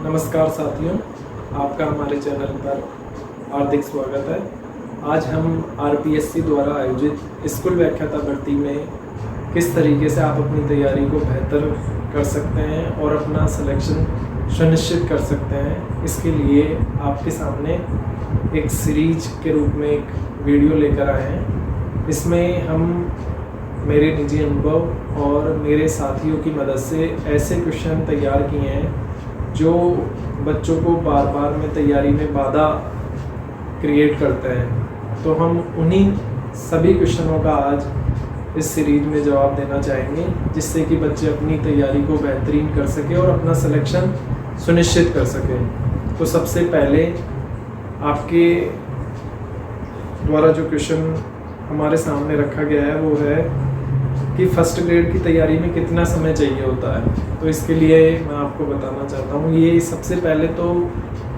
नमस्कार साथियों, आपका हमारे चैनल पर हार्दिक स्वागत है। आज हम आरपीएससी द्वारा आयोजित स्कूल व्याख्याता भर्ती में किस तरीके से आप अपनी तैयारी को बेहतर कर सकते हैं और अपना सिलेक्शन सुनिश्चित कर सकते हैं, इसके लिए आपके सामने एक सीरीज के रूप में एक वीडियो लेकर आए हैं। इसमें हम मेरे निजी अनुभव और मेरे साथियों की मदद से ऐसे क्वेश्चन तैयार किए हैं जो बच्चों को बार बार में तैयारी में बाधा क्रिएट करते हैं। तो हम उन्हीं सभी क्वेश्चनों का आज इस सीरीज में जवाब देना चाहेंगे, जिससे कि बच्चे अपनी तैयारी को बेहतरीन कर सकें और अपना सिलेक्शन सुनिश्चित कर सकें। तो सबसे पहले आपके द्वारा जो क्वेश्चन हमारे सामने रखा गया है वो है कि फर्स्ट ग्रेड की तैयारी में कितना समय चाहिए होता है। तो इसके लिए मैं आपको बताना चाहता हूँ, ये सबसे पहले तो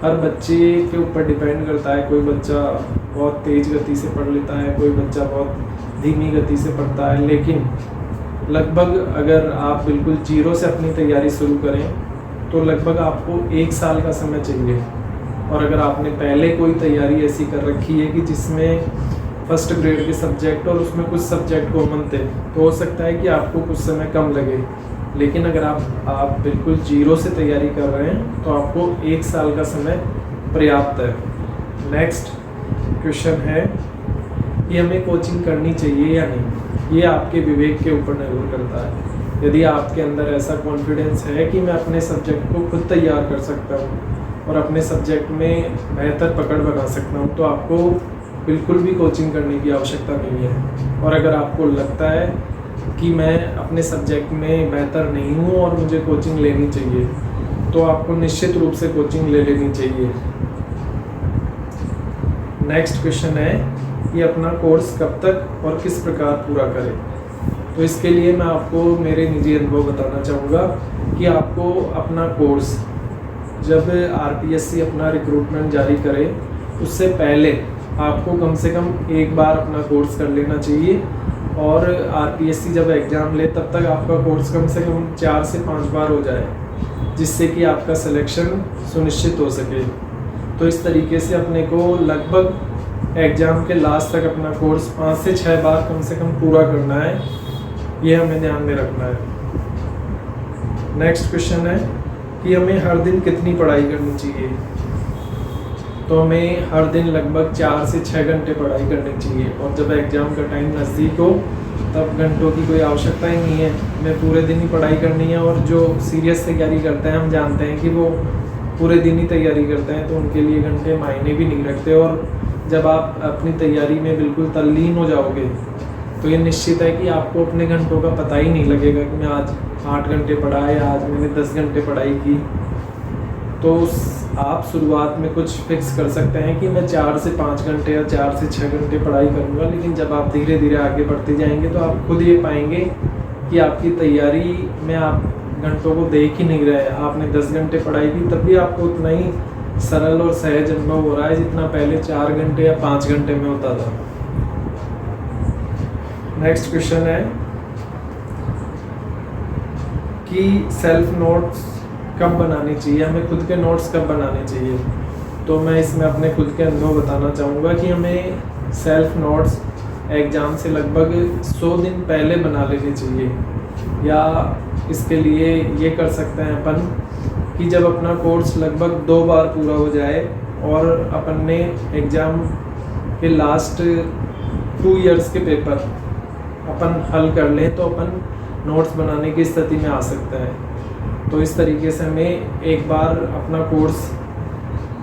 हर बच्चे के ऊपर डिपेंड करता है। कोई बच्चा बहुत तेज़ गति से पढ़ लेता है, कोई बच्चा बहुत धीमी गति से पढ़ता है, लेकिन लगभग अगर आप बिल्कुल जीरो से अपनी तैयारी शुरू करें तो लगभग आपको 1 साल का समय चाहिए। और अगर आपने पहले कोई तैयारी ऐसी कर रखी है कि जिसमें फर्स्ट ग्रेड के सब्जेक्ट और उसमें कुछ सब्जेक्ट कॉमन थे, तो हो सकता है कि आपको कुछ समय कम लगे। लेकिन अगर आप बिल्कुल जीरो से तैयारी कर रहे हैं तो आपको 1 साल का समय पर्याप्त है। नेक्स्ट क्वेश्चन है कि हमें कोचिंग करनी चाहिए या नहीं। ये आपके विवेक के ऊपर निर्भर करता है। यदि आपके अंदर ऐसा कॉन्फिडेंस है कि मैं अपने सब्जेक्ट को खुद तैयार कर सकता हूँ और अपने सब्जेक्ट में बेहतर पकड़ बना सकता हूँ, तो आपको बिल्कुल भी कोचिंग करने की आवश्यकता नहीं है। और अगर आपको लगता है कि मैं अपने सब्जेक्ट में बेहतर नहीं हूँ और मुझे कोचिंग लेनी चाहिए, तो आपको निश्चित रूप से कोचिंग ले लेनी चाहिए। नेक्स्ट क्वेश्चन है कि अपना कोर्स कब तक और किस प्रकार पूरा करें। तो इसके लिए मैं आपको मेरे निजी अनुभव बताना चाहूँगा कि आपको अपना कोर्स जब आरपीएससी अपना रिक्रूटमेंट जारी करे उससे पहले आपको कम से कम एक बार अपना कोर्स कर लेना चाहिए। और आरपीएससी जब एग्ज़ाम ले तब तक आपका कोर्स कम से कम 4 से 5 बार हो जाए, जिससे कि आपका सिलेक्शन सुनिश्चित हो सके। तो इस तरीके से अपने को लगभग एग्ज़ाम के लास्ट तक अपना कोर्स 5 से 6 बार कम से कम पूरा करना है, ये हमें ध्यान में रखना है। नेक्स्ट क्वेश्चन है कि हमें हर दिन कितनी पढ़ाई करनी चाहिए। तो हमें हर दिन लगभग 4 से 6 घंटे पढ़ाई करनी चाहिए। और जब एग्ज़ाम का टाइम नज़दीक हो तब घंटों की कोई आवश्यकता ही नहीं है, हमें पूरे दिन ही पढ़ाई करनी है। और जो सीरियस तैयारी करते हैं, हम जानते हैं कि वो पूरे दिन ही तैयारी करते हैं, तो उनके लिए घंटे मायने भी नहीं रखते। और जब आप अपनी तैयारी में बिल्कुल तल्लीन हो जाओगे तो ये निश्चित है कि आपको अपने घंटों का पता ही नहीं लगेगा कि मैं आज 8 घंटे पढ़ा है, आज मैंने 10 घंटे पढ़ाई की। तो आप शुरुआत में कुछ फिक्स कर सकते हैं कि मैं 4 से 5 घंटे या 4 से 6 घंटे पढ़ाई करूँगा, लेकिन जब आप धीरे धीरे आगे बढ़ते जाएंगे तो आप खुद ये पाएंगे कि आपकी तैयारी में आप घंटों को देख ही नहीं रहे। आपने 10 घंटे पढ़ाई की तब भी आपको उतना ही सरल और सहज अनुभव हो रहा है जितना पहले 4 घंटे या 5 घंटे में होता था। नेक्स्ट क्वेश्चन है कि सेल्फ नोट्स कब बनानी चाहिए, हमें खुद के नोट्स कब बनाने चाहिए। तो मैं इसमें अपने खुद के अनुभव बताना चाहूँगा कि हमें सेल्फ नोट्स एग्ज़ाम से लगभग 100 दिन पहले बना लेने चाहिए। या इसके लिए ये कर सकते हैं अपन कि जब अपना कोर्स लगभग 2 बार पूरा हो जाए और अपन ने एग्ज़ाम के लास्ट 2 इयर्स के पेपर अपन हल कर लें, तो अपन नोट्स बनाने की स्थिति में आ सकते हैं। तो इस तरीके से हमें एक बार अपना कोर्स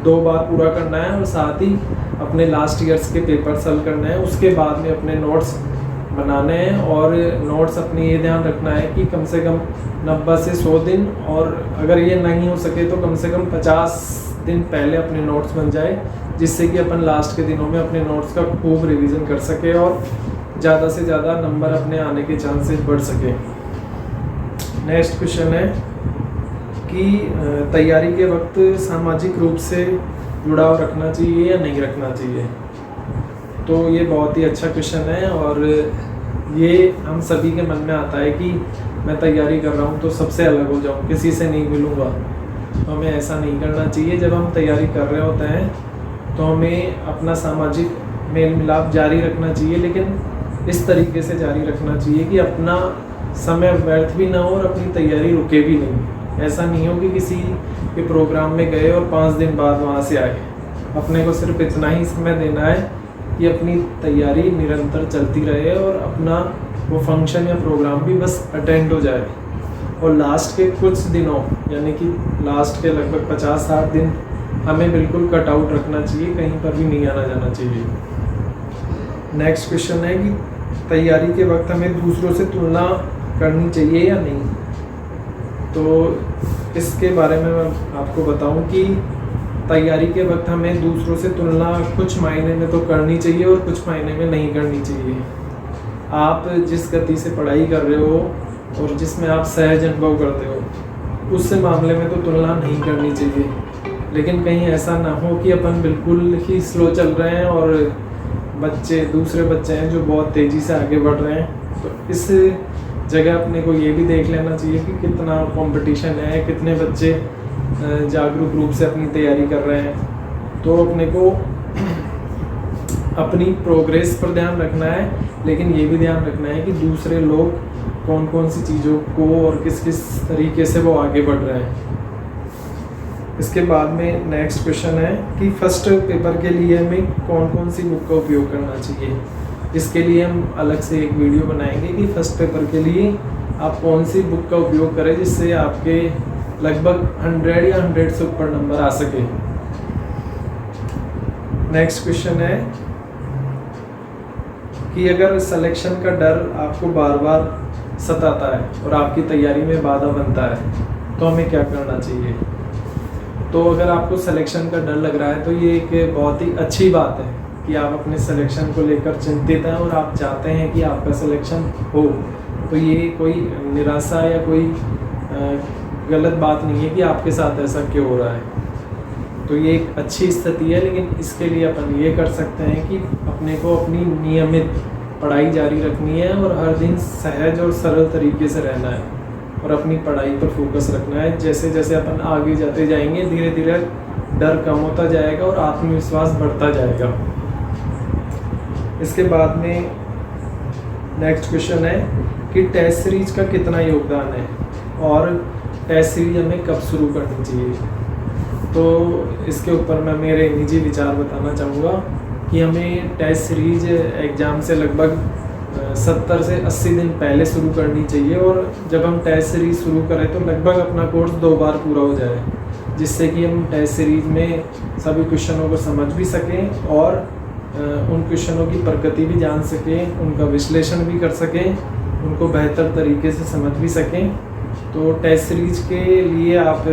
2 बार पूरा करना है और साथ ही अपने लास्ट ईयर्स के पेपर हल करना है। उसके बाद में अपने नोट्स बनाने हैं। और नोट्स अपने ये ध्यान रखना है कि कम से कम 90 से 100 दिन, और अगर ये नहीं हो सके तो कम से कम 50 दिन पहले अपने नोट्स बन जाए, जिससे कि अपन लास्ट के दिनों में अपने नोट्स का खूब रिवीजन कर सके और ज़्यादा से ज़्यादा नंबर अपने आने के चांसेस बढ़ सके। नेक्स्ट क्वेश्चन है कि तैयारी के वक्त सामाजिक रूप से जुड़ाव रखना चाहिए या नहीं रखना चाहिए। तो ये बहुत ही अच्छा क्वेश्चन है और ये हम सभी के मन में आता है कि मैं तैयारी कर रहा हूँ तो सबसे अलग हो जाऊँ, किसी से नहीं मिलूँगा। तो हमें ऐसा नहीं करना चाहिए। जब हम तैयारी कर रहे होते हैं तो हमें अपना सामाजिक मेल मिलाप जारी रखना चाहिए, लेकिन इस तरीके से जारी रखना चाहिए कि अपना समय व्यर्थ भी ना हो और अपनी तैयारी रुके भी नहीं। ऐसा नहीं हो कि किसी के प्रोग्राम में गए और 5 दिन बाद वहाँ से आए। अपने को सिर्फ इतना ही समय देना है कि अपनी तैयारी निरंतर चलती रहे और अपना वो फंक्शन या प्रोग्राम भी बस अटेंड हो जाए। और लास्ट के कुछ दिनों यानी कि लास्ट के लगभग 50-60 दिन हमें बिल्कुल कट आउट रखना चाहिए, कहीं पर भी नहीं आना जाना चाहिए। नेक्स्ट क्वेश्चन है कि तैयारी के वक्त हमें दूसरों से तुलना करनी चाहिए या नहीं। तो इसके बारे में मैं आपको बताऊं कि तैयारी के वक्त हमें दूसरों से तुलना कुछ मायने में तो करनी चाहिए और कुछ मायने में नहीं करनी चाहिए। आप जिस गति से पढ़ाई कर रहे हो और जिसमें आप सहज अनुभव करते हो उस मामले में तो तुलना नहीं करनी चाहिए, लेकिन कहीं ऐसा ना हो कि अपन बिल्कुल ही स्लो चल रहे हैं और दूसरे बच्चे हैं जो बहुत तेज़ी से आगे बढ़ रहे हैं। तो इस जगह अपने को ये भी देख लेना चाहिए कि कितना कंपटीशन है, कितने बच्चे जागरूक रूप से अपनी तैयारी कर रहे हैं। तो अपने को अपनी प्रोग्रेस पर ध्यान रखना है, लेकिन ये भी ध्यान रखना है कि दूसरे लोग कौन कौन सी चीज़ों को और किस किस तरीके से वो आगे बढ़ रहे हैं। इसके बाद में नेक्स्ट क्वेश्चन है कि फर्स्ट पेपर के लिए हमें कौन कौन सी बुक का उपयोग करना चाहिए। इसके लिए हम अलग से एक वीडियो बनाएंगे कि फर्स्ट पेपर के लिए आप कौन सी बुक का उपयोग करें जिससे आपके लगभग 100 या 100 से ऊपर नंबर आ सके। नेक्स्ट क्वेश्चन है कि अगर सिलेक्शन का डर आपको बार बार सताता है और आपकी तैयारी में बाधा बनता है तो हमें क्या करना चाहिए। तो अगर आपको सिलेक्शन का डर लग रहा है तो ये एक बहुत ही अच्छी बात है कि आप अपने सिलेक्शन को लेकर चिंतित हैं और आप चाहते हैं कि आपका सिलेक्शन हो। तो ये कोई निराशा या कोई गलत बात नहीं है कि आपके साथ ऐसा क्यों हो रहा है। तो ये एक अच्छी स्थिति है, लेकिन इसके लिए अपन ये कर सकते हैं कि अपने को अपनी नियमित पढ़ाई जारी रखनी है और हर दिन सहज और सरल तरीके से रहना है और अपनी पढ़ाई पर फोकस रखना है। जैसे जैसे अपन आगे जाते जाएंगे धीरे धीरे डर कम होता जाएगा और आत्मविश्वास बढ़ता जाएगा। इसके बाद में नेक्स्ट क्वेश्चन है कि टेस्ट सीरीज का कितना योगदान है और टेस्ट सीरीज हमें कब शुरू करनी चाहिए। तो इसके ऊपर मैं मेरे निजी विचार बताना चाहूँगा कि हमें टेस्ट सीरीज एग्ज़ाम से लगभग 70 से 80 दिन पहले शुरू करनी चाहिए और जब हम टेस्ट सीरीज शुरू करें तो लगभग अपना कोर्स 2 बार पूरा हो जाए, जिससे कि हम टेस्ट सीरीज में सभी क्वेश्चनों को समझ भी सकें और उन क्वेश्चनों की प्रकृति भी जान सकें, उनका विश्लेषण भी कर सकें, उनको बेहतर तरीके से समझ भी सकें। तो टेस्ट सीरीज के लिए आप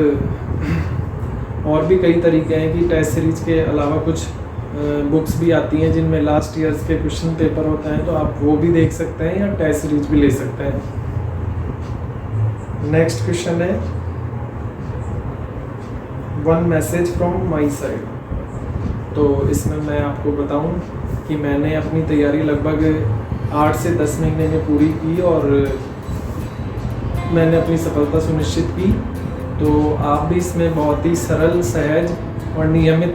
और भी कई तरीके हैं कि टेस्ट सीरीज के अलावा कुछ बुक्स भी आती हैं जिनमें लास्ट ईयर्स के क्वेश्चन पेपर होते हैं, तो आप वो भी देख सकते हैं या टेस्ट सीरीज भी ले सकते हैं। नेक्स्ट क्वेश्चन है one message from my side. तो इसमें मैं आपको बताऊं कि मैंने अपनी तैयारी लगभग 8 से 10 महीने में पूरी की और मैंने अपनी सफलता सुनिश्चित की। तो आप भी इसमें बहुत ही सरल, सहज और नियमित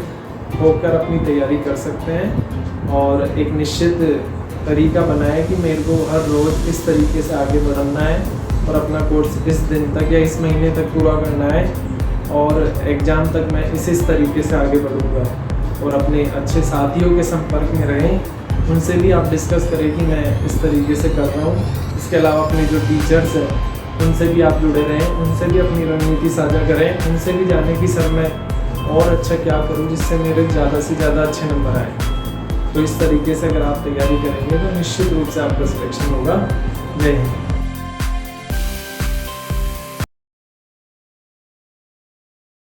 होकर अपनी तैयारी कर सकते हैं और एक निश्चित तरीका बनाएं कि मेरे को हर रोज़ इस तरीके से आगे बढ़ना है और अपना कोर्स इस दिन तक या इस महीने तक पूरा करना है और एग्ज़ाम तक मैं इस तरीके से आगे बढ़ूँगा। और अपने अच्छे साथियों के संपर्क में रहें, उनसे भी आप डिस्कस करें कि मैं इस तरीके से कर रहा हूँ। इसके अलावा अपने जो टीचर्स हैं उनसे भी आप जुड़े रहें, उनसे भी अपनी रणनीति साझा करें, उनसे भी जानें कि सर मैं और अच्छा क्या करूं जिससे मेरे ज़्यादा से ज़्यादा अच्छे नंबर आए। तो इस तरीके से अगर आप तैयारी करेंगे तो निश्चित रूप से आपका सिलेक्शन होगा। जय हिंद।